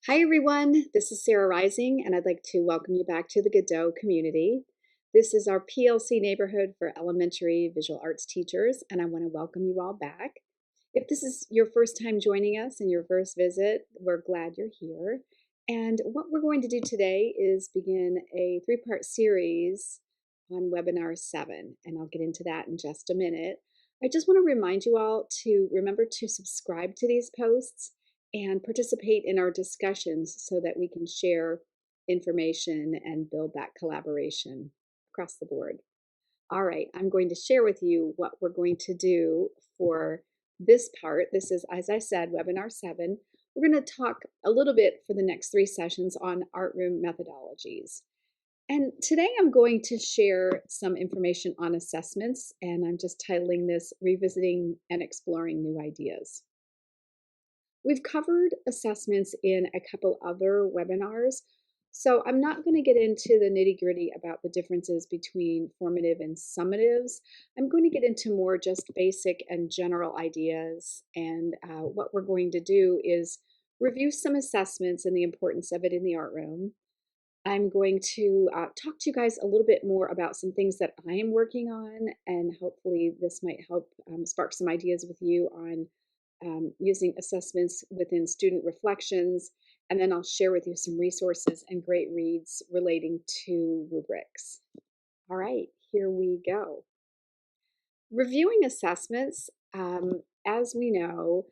Hi everyone, this is Sarah Rising, and I'd like to welcome you back to the Godot community. This is our PLC neighborhood for elementary visual arts teachers, and I want to welcome you all back. If this is your first time joining us and your first visit, we're glad you're here. And what we're going to do today is begin a three-part series on webinar 7, and I'll get into that in just a minute. I just want to remind you all to remember to subscribe to these posts and participate in our discussions so that we can share information and build that collaboration across the board. All right, I'm going to share with you what we're going to do for this part. This is, as I said, webinar 7. We're going to talk a little bit for the next 3 sessions on art room methodologies. And today I'm going to share some information on assessments, and I'm just titling this Revisiting and Exploring New Ideas. We've covered assessments in a couple other webinars, so I'm not going to get into the nitty-gritty about the differences between formative and summatives. I'm going to get into more just basic and general ideas, and what we're going to do is review some assessments and the importance of it in the art room. I'm going to talk to you guys a little bit more about some things that I am working on, and hopefully this might help spark some ideas with you on using assessments within student reflections, and then I'll share with you some resources and great reads relating to rubrics. All right, here we go. Reviewing assessments, as we know,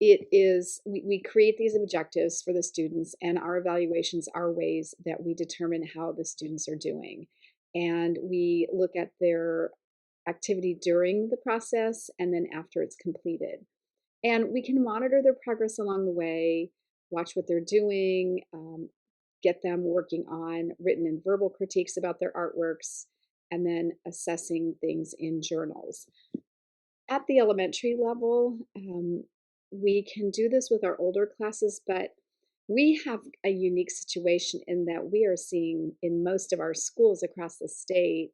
we create these objectives for the students, and our evaluations are ways that we determine how the students are doing. And we look at their activity during the process and then after it's completed. And we can monitor their progress along the way, watch what they're doing, get them working on written and verbal critiques about their artworks, and then assessing things in journals. At the elementary level, we can do this with our older classes, but we have a unique situation in that we are seeing in most of our schools across the state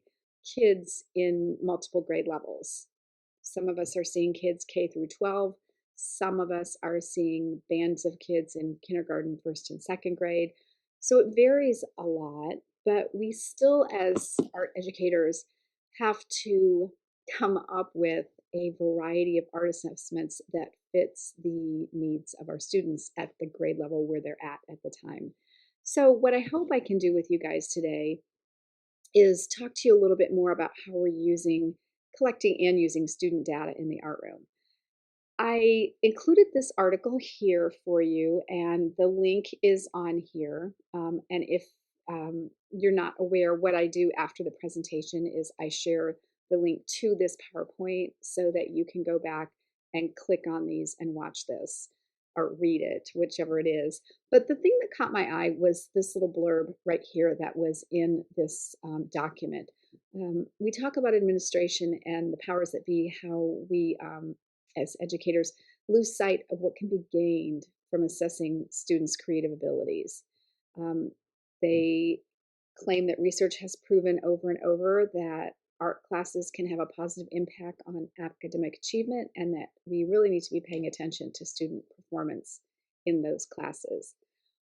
kids in multiple grade levels. Some of us are seeing kids K through 12. Some of us are seeing bands of kids in kindergarten, first and second grade. So it varies a lot, but we still, as art educators, have to come up with a variety of art assessments that fits the needs of our students at the grade level where they're at the time. So what I hope I can do with you guys today is talk to you a little bit more about how we're collecting and using student data in the art room. I included this article here for you, and the link is on here. And if you're not aware, what I do after the presentation is I share the link to this PowerPoint so that you can go back and click on these and watch this or read it, whichever it is. But the thing that caught my eye was this little blurb right here that was in this document. We talk about administration and the powers that be, how we as educators lose sight of what can be gained from assessing students' creative abilities. Um, they claim that research has proven over and over that art classes can have a positive impact on academic achievement, and that we really need to be paying attention to student performance in those classes.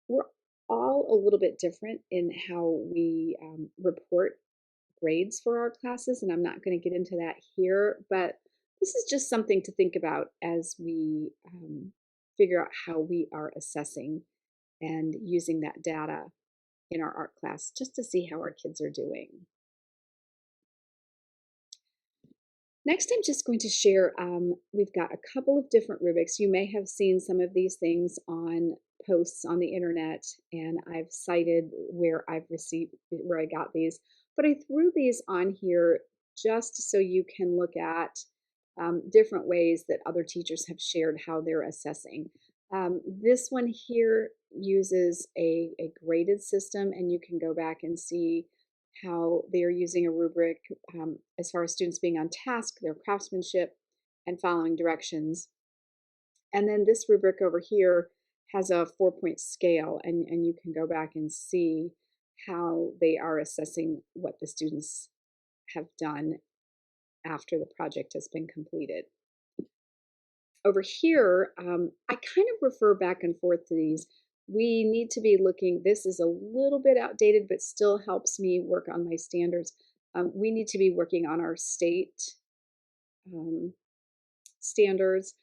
We're all a little bit different in how we report grades for our classes, and I'm not going to get into that here, but this is just something to think about as we figure out how we are assessing and using that data in our art class just to see how our kids are doing. Next, I'm just going to share, we've got a couple of different rubrics. You may have seen some of these things on posts on the internet, and I've cited where where I got these, but I threw these on here just so you can look at different ways that other teachers have shared how they're assessing. This one here uses a graded system, and you can go back and see how they are using a rubric as far as students being on task, their craftsmanship, and following directions. And then this rubric over here has a 4-point scale, and you can go back and see how they are assessing what the students have done after the project has been completed. Over here, I kind of refer back and forth to these, We need to be looking, this is a little bit outdated, but still helps me work on my standards. We need to be working on our state um, standards,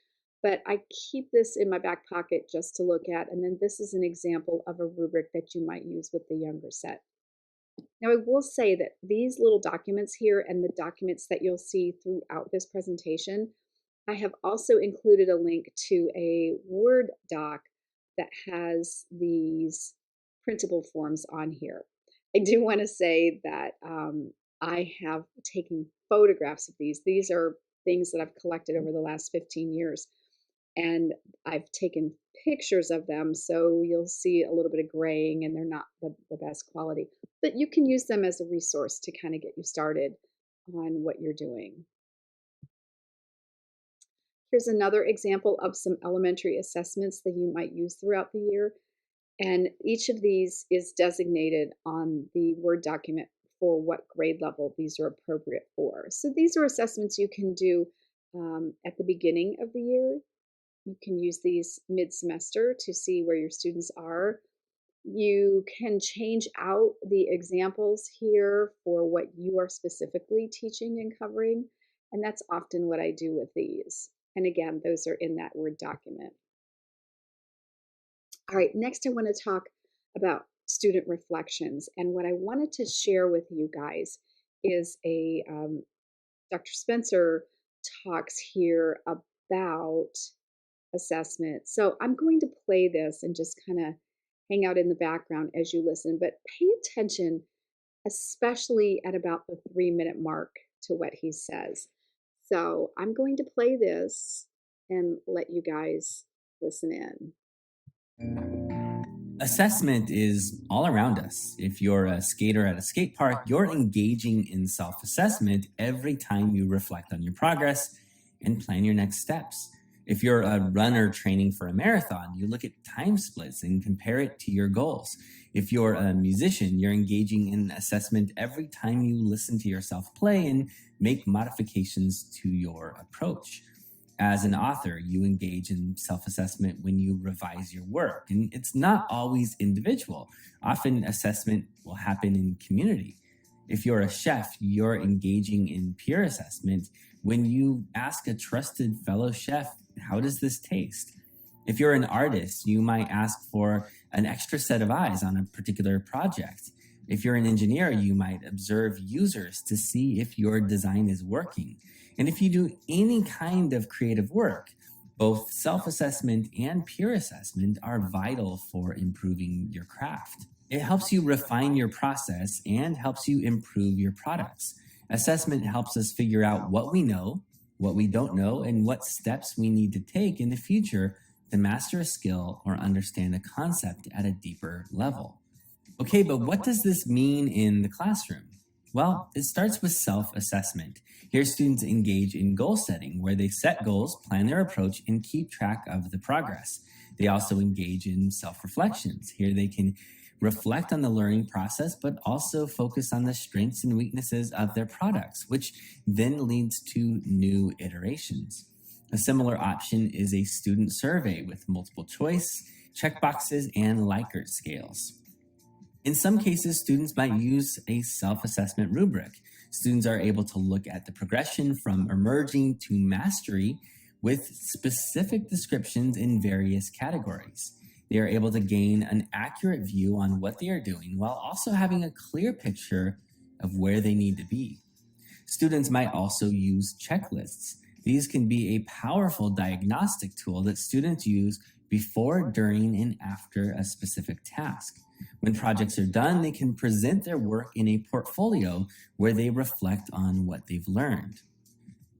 but I keep this in my back pocket just to look at. And then this is an example of a rubric that you might use with the younger set. Now, I will say that these little documents here and the documents that you'll see throughout this presentation, I have also included a link to a Word doc that has these printable forms on here. I do want to say that I have taken photographs of these. These are things that I've collected over the last 15 years. And I've taken pictures of them, so you'll see a little bit of graying and they're not the best quality. But you can use them as a resource to kind of get you started on what you're doing. Here's another example of some elementary assessments that you might use throughout the year. And each of these is designated on the Word document for what grade level these are appropriate for. So these are assessments you can do at the beginning of the year. You can use these mid-semester to see where your students are. You can change out the examples here for what you are specifically teaching and covering, and that's often what I do with these. And again, those are in that Word document. All right, next I want to talk about student reflections. And what I wanted to share with you guys is Dr. Spencer talks here about assessment. So I'm going to play this and just kind of hang out in the background as you listen, but pay attention, especially at about the 3-minute mark to what he says. So I'm going to play this and let you guys listen in. Assessment is all around us. If you're a skater at a skate park, you're engaging in self assessment every time you reflect on your progress and plan your next steps. If you're a runner training for a marathon, you look at time splits and compare it to your goals. If you're a musician, you're engaging in assessment every time you listen to yourself play and make modifications to your approach. As an author, you engage in self assessment when you revise your work, and it's not always individual. Often, assessment will happen in community. If you're a chef, you're engaging in peer assessment when you ask a trusted fellow chef, how does this taste? If you're an artist, you might ask for an extra set of eyes on a particular project. If you're an engineer, you might observe users to see if your design is working. And if you do any kind of creative work, both self assessment and peer assessment are vital for improving your craft. It helps you refine your process and helps you improve your products. Assessment helps us figure out what we know, what we don't know, and what steps we need to take in the future to master a skill or understand a concept at a deeper level. Okay, but what does this mean in the classroom? Well, it starts with self-assessment. Here, students engage in goal setting, where they set goals, plan their approach, and keep track of the progress. They also engage in self-reflections. Here, they can reflect on the learning process, but also focus on the strengths and weaknesses of their products, which then leads to new iterations. A similar option is a student survey with multiple choice, checkboxes, and Likert scales. In some cases, students might use a self-assessment rubric. Students are able to look at the progression from emerging to mastery with specific descriptions in various categories. They are able to gain an accurate view on what they are doing while also having a clear picture of where they need to be. Students might also use checklists. These can be a powerful diagnostic tool that students use before, during, and after a specific task. When projects are done, they can present their work in a portfolio where they reflect on what they've learned.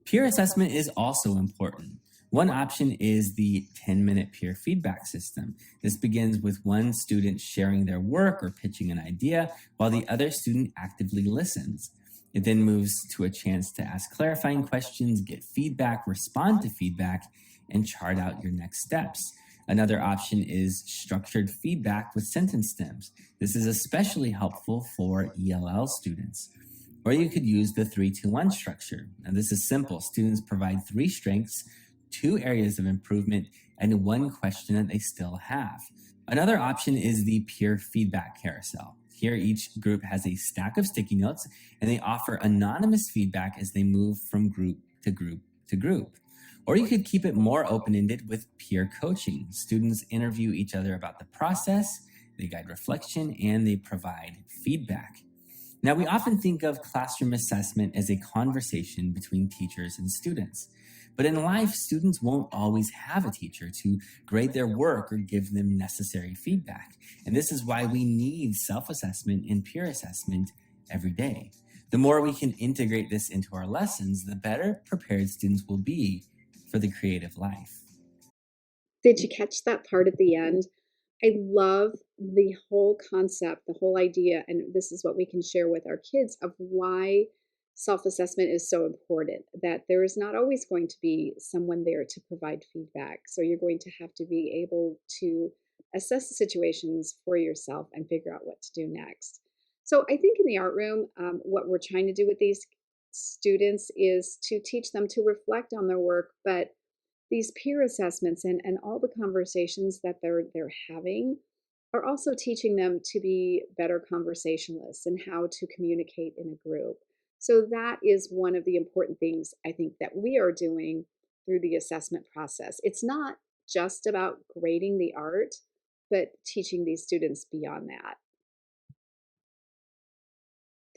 Peer assessment is also important. One option is the 10-minute peer feedback system. This begins with one student sharing their work or pitching an idea while the other student actively listens. It then moves to a chance to ask clarifying questions, get feedback, respond to feedback, and chart out your next steps. Another option is structured feedback with sentence stems. This is especially helpful for ELL students. Or you could use the 3-2-1 structure. Now, this is simple. Students provide 3 strengths, 2 areas of improvement, and 1 question that they still have. Another option is the peer feedback carousel. Here, each group has a stack of sticky notes and they offer anonymous feedback as they move from group to group to group. Or you could keep it more open ended with peer coaching. Students interview each other about the process, they guide reflection, and they provide feedback. Now, we often think of classroom assessment as a conversation between teachers and students. But in life, students won't always have a teacher to grade their work or give them necessary feedback. And this is why we need self assessment and peer assessment every day. The more we can integrate this into our lessons, the better prepared students will be for the creative life. Did you catch that part at the end? I love the whole concept, the whole idea, and this is what we can share with our kids of why self assessment is so important. That there is not always going to be someone there to provide feedback. So you're going to have to be able to assess the situations for yourself and figure out what to do next. So I think in the art room, what we're trying to do with these students is to teach them to reflect on their work, but these peer assessments and all the conversations that they're having are also teaching them to be better conversationalists and how to communicate in a group. So that is one of the important things I think that we are doing through the assessment process. It's not just about grading the art, but teaching these students beyond that.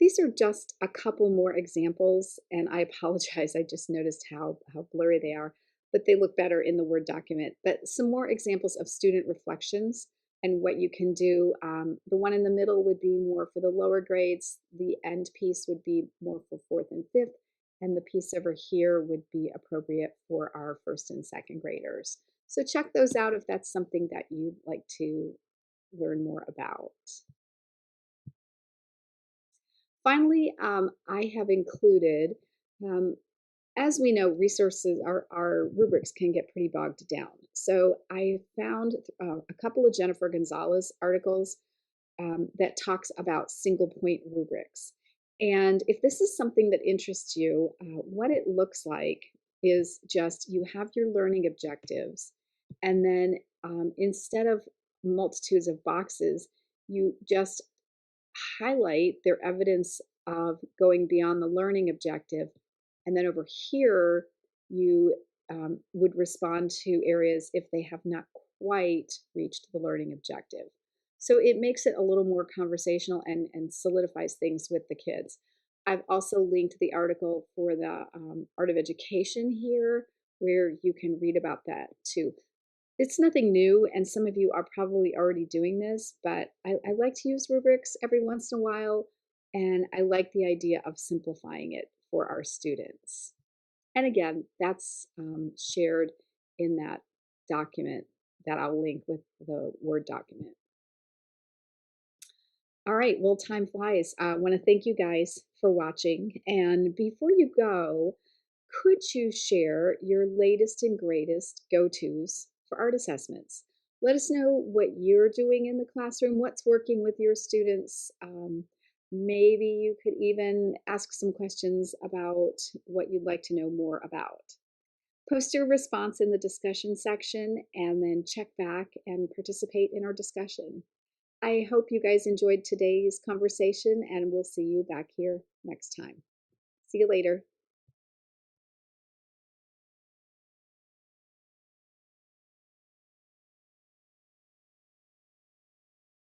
These are just a couple more examples, and I apologize, I just noticed how blurry they are, but they look better in the Word document. But some more examples of student reflections and what you can do. The one in the middle would be more for the lower grades. The end piece would be more for fourth and fifth, and the piece over here would be appropriate for our first and second graders. So check those out if that's something that you'd like to learn more about. Finally, I have included, um, as we know, resources, our rubrics can get pretty bogged down. So I found a couple of Jennifer Gonzalez articles that talks about single point rubrics. And if this is something that interests you, what it looks like is just you have your learning objectives, and then instead of multitudes of boxes, you just highlight their evidence of going beyond the learning objective. And then over here, you would respond to areas if they have not quite reached the learning objective. So it makes it a little more conversational and solidifies things with the kids. I've also linked the article for the Art of Education here, where you can read about that too. It's nothing new, and some of you are probably already doing this, but I like to use rubrics every once in a while, and I like the idea of simplifying it for our students. And again, that's shared in that document that I'll link with the Word document. All right, well, time flies. I want to thank you guys for watching. And before you go, could you share your latest and greatest go tos for art assessments? Let us know what you're doing in the classroom, what's working with your students. Maybe you could even ask some questions about what you'd like to know more about. Post your response in the discussion section and then check back and participate in our discussion. I hope you guys enjoyed today's conversation, and we'll see you back here next time. See you later.